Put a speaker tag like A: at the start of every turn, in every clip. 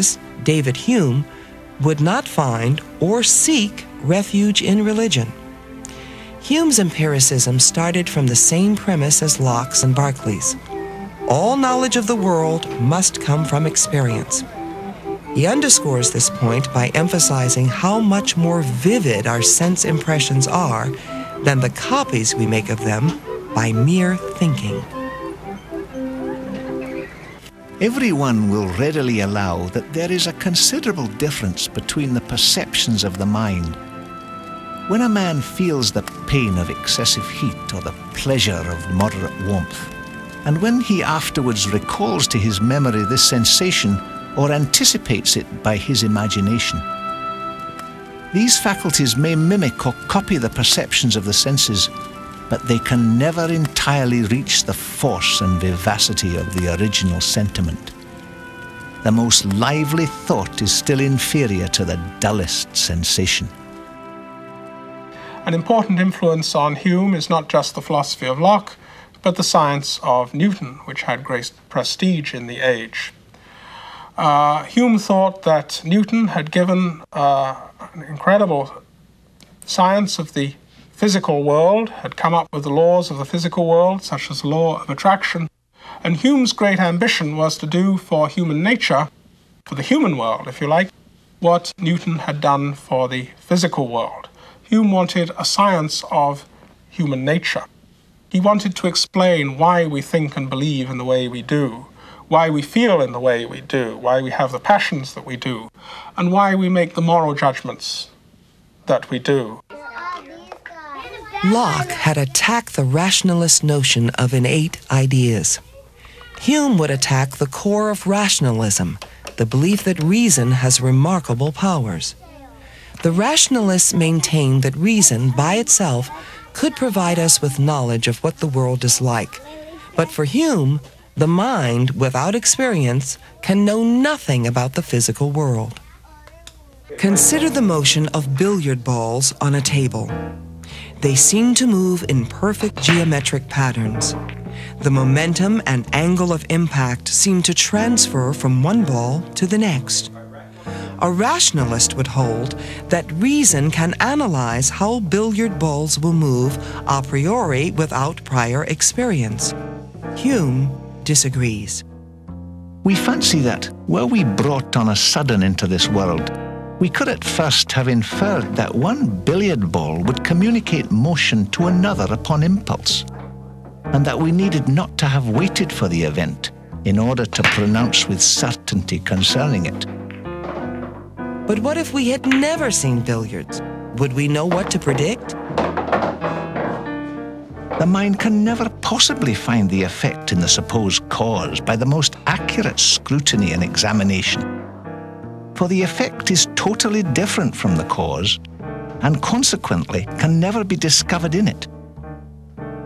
A: rationalist, David Hume, would not find or seek refuge in religion. Hume's empiricism started from the same premise as Locke's and Berkeley's. All knowledge of the world must come from experience. He underscores this point by emphasizing how much more vivid our sense impressions are than the copies we make of them by mere thinking.
B: Everyone will readily allow that there is a considerable difference between the perceptions of the mind. When a man feels the pain of excessive heat or the pleasure of moderate warmth, and when he afterwards recalls to his memory this sensation or anticipates it by his imagination, these faculties may mimic or copy the perceptions of the senses, but they can never entirely reach the force and vivacity of the original sentiment. The most lively thought is still inferior to the dullest sensation.
C: An important influence on Hume is not just the philosophy of Locke, but the science of Newton, which had great prestige in the age. Hume thought that Newton had given an incredible science of the physical world, had come up with the laws of the physical world, such as the law of attraction. And Hume's great ambition was to do for human nature, for the human world, if you like, what Newton had done for the physical world. Hume wanted a science of human nature. He wanted to explain why we think and believe in the way we do, why we feel in the way we do, why we have the passions that we do, and why we make the moral judgments that we do.
A: Locke had attacked the rationalist notion of innate ideas. Hume would attack the core of rationalism, the belief that reason has remarkable powers. The rationalists maintained that reason by itself could provide us with knowledge of what the world is like. But for Hume, the mind without experience can know nothing about the physical world. Consider the motion of billiard balls on a table. They seem to move in perfect geometric patterns. The momentum and angle of impact seem to transfer from one ball to the next. A rationalist would hold that reason can analyze how billiard balls will move a priori without prior experience. Hume disagrees.
B: We fancy that, were we brought on a sudden into this world, we could at first have inferred that one billiard ball would communicate motion to another upon impulse, and that we needed not to have waited for the event in order to pronounce with certainty concerning it.
A: But what if we had never seen billiards? Would we know what to predict?
B: The mind can never possibly find the effect in the supposed cause by the most accurate scrutiny and examination. For the effect is totally different from the cause, and consequently can never be discovered in it.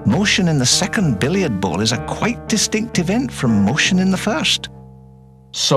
B: Motion in the second billiard ball is a quite distinct event from motion in the first.
C: So